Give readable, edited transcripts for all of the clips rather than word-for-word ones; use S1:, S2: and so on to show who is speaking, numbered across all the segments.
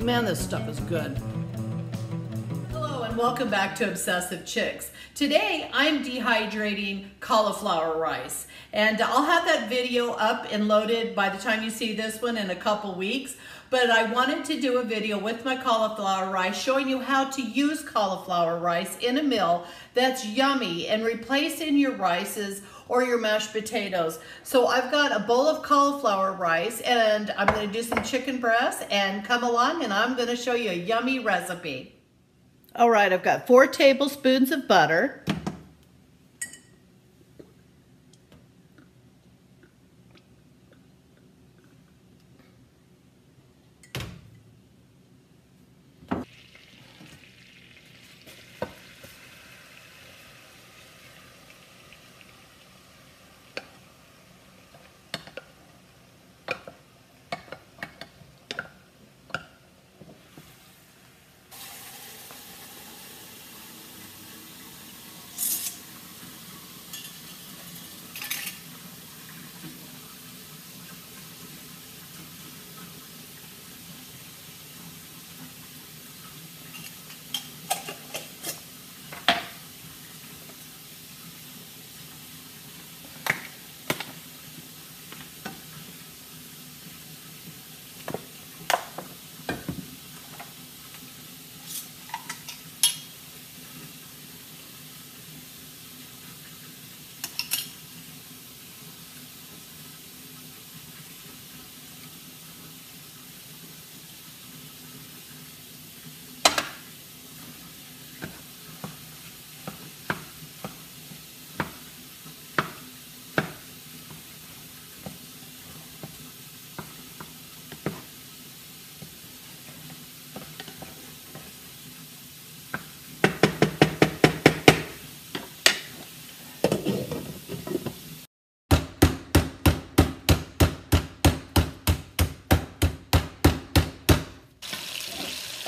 S1: Man, this stuff is good. Hello and welcome back to Obsessive Chicks. Today I'm dehydrating cauliflower rice, and I'll have that video up and loaded by the time you see this one in a couple weeks. But I wanted to do a video with my cauliflower rice showing you how to use cauliflower rice in a meal that's yummy and replacing your rices or your mashed potatoes. So I've got a bowl of cauliflower rice and I'm going to do some chicken breast, and come along and I'm going to show you a yummy recipe. All right, I've got 4 tablespoons of butter.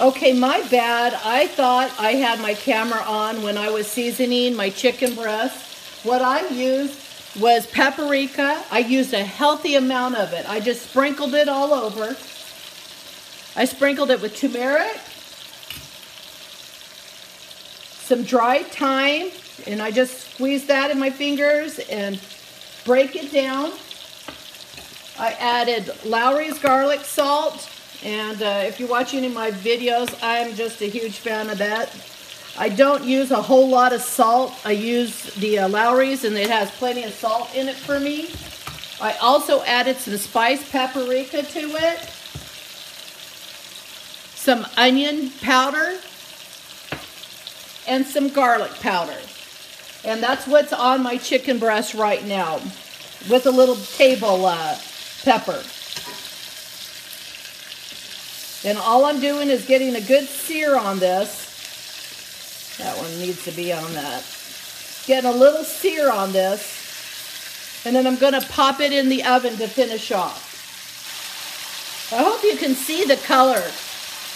S1: Okay, my bad. I thought I had my camera on when I was seasoning my chicken breast. What I used was paprika. I used a healthy amount of it. I just sprinkled it all over. I sprinkled it with turmeric, some dried thyme, and I just squeezed that in my fingers and break it down. I added Lowry's garlic salt. And if you're watching any of my videos, I'm just a huge fan of that. I don't use a whole lot of salt. I use the Lowry's, and it has plenty of salt in it for me. I also added some spiced paprika to it, some onion powder, and some garlic powder. And that's what's on my chicken breast right now, with a little table pepper. And all I'm doing is getting a good sear on this. That one needs to be on that. Getting a little sear on this. And then I'm going to pop it in the oven to finish off. I hope you can see the color.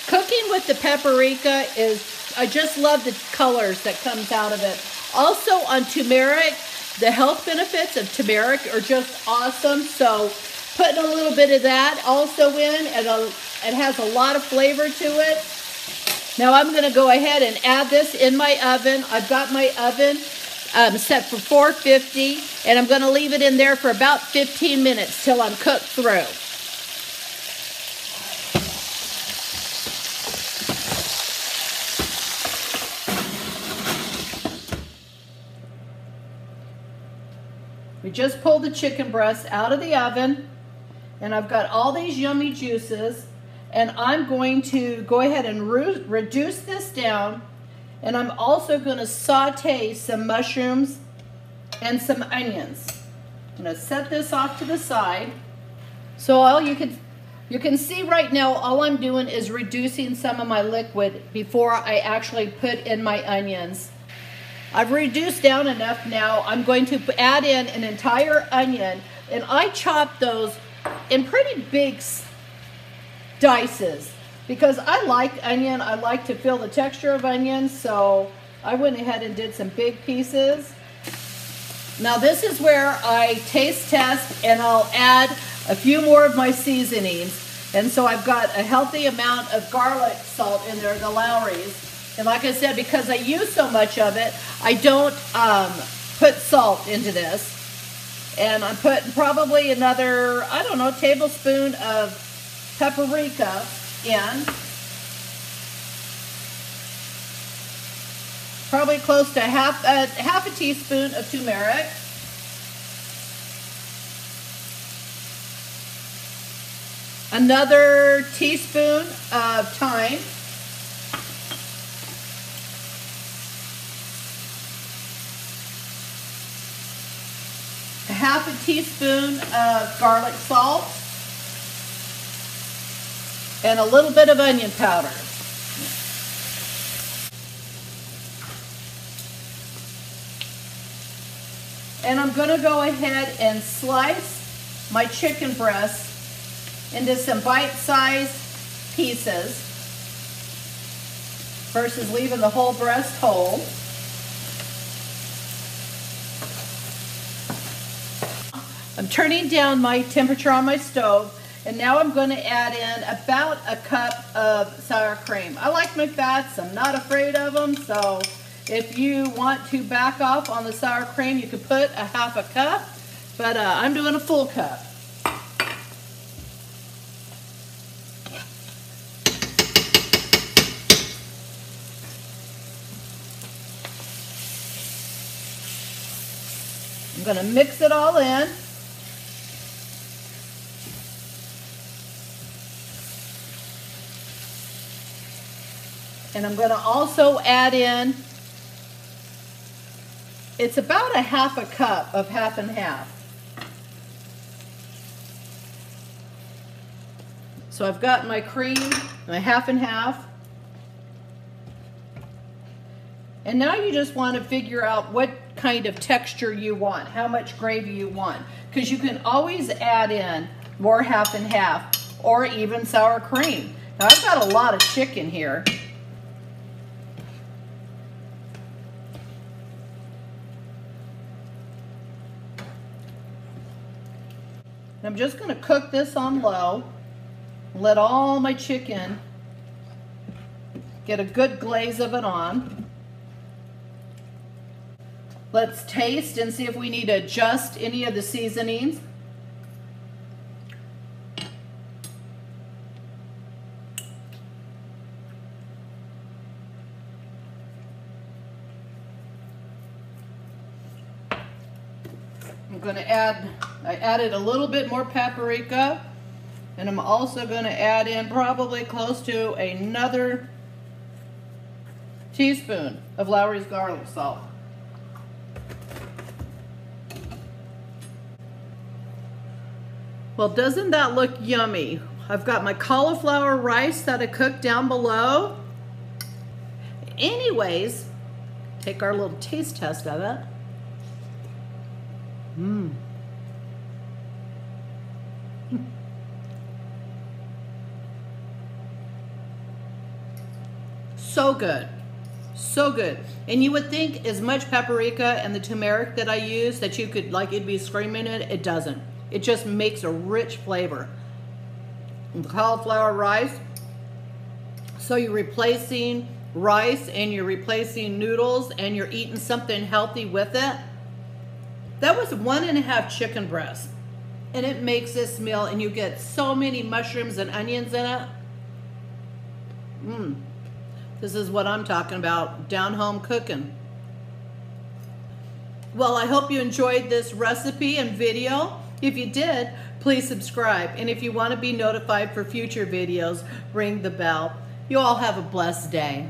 S1: Cooking with the paprika is, I just love the colors that comes out of it. Also on turmeric, the health benefits of turmeric are just awesome. So putting a little bit of that also in, and it has a lot of flavor to it. Now I'm going to go ahead and add this in my oven. I've got my oven set for 450, and I'm going to leave it in there for about 15 minutes till I'm cooked through. We just pulled the chicken breast out of the oven, and I've got all these yummy juices. And I'm going to go ahead and reduce this down, and I'm also going to saute some mushrooms and some onions. I'm going to set this off to the side. So you can see right now, all I'm doing is reducing some of my liquid before I actually put in my onions. I've reduced down enough now. I'm going to add in an entire onion, and I chop those in pretty big dices because I like onion. I like to feel the texture of onion, so I went ahead and did some big pieces. Now this is where I taste test, and I'll add a few more of my seasonings. And so I've got a healthy amount of garlic salt in there, the Lowry's. And like I said, because I use so much of it, I don't put salt into this. And I'm putting probably another, I don't know, tablespoon of paprika in. Probably close to half a teaspoon of turmeric. Another teaspoon of thyme. Half a teaspoon of garlic salt. And a little bit of onion powder. And I'm going to go ahead and slice my chicken breast into some bite-sized pieces versus leaving the whole breast whole. I'm turning down my temperature on my stove, and now I'm going to add in about a cup of sour cream. I like my fats. I'm not afraid of them, so if you want to back off on the sour cream, you could put a half a cup, but I'm doing a full cup. I'm going to mix it all in. And I'm going to also add in, it's about a half a cup of half and half. So I've got my cream, my half and half. And now you just want to figure out what kind of texture you want, how much gravy you want. Because you can always add in more half and half or even sour cream. Now I've got a lot of chicken here. I'm just going to cook this on low, let all my chicken get a good glaze of it on. Let's taste and see if we need to adjust any of the seasonings. I'm going to I added a little bit more paprika, and I'm also going to add in probably close to another teaspoon of Lowry's garlic salt. Well, doesn't that look yummy? I've got my cauliflower rice that I cooked down below. Anyways, take our little taste test of it. So good. So good. And you would think as much paprika and the turmeric that I use that you could, like, it'd be screaming it. It doesn't. It just makes a rich flavor. And the cauliflower rice. So you're replacing rice and you're replacing noodles and you're eating something healthy with it. That was 1.5 chicken breasts. And it makes this meal, and you get so many mushrooms and onions in it. This is what I'm talking about, down home cooking. Well, I hope you enjoyed this recipe and video. If you did, please subscribe. And if you want to be notified for future videos, ring the bell. You all have a blessed day.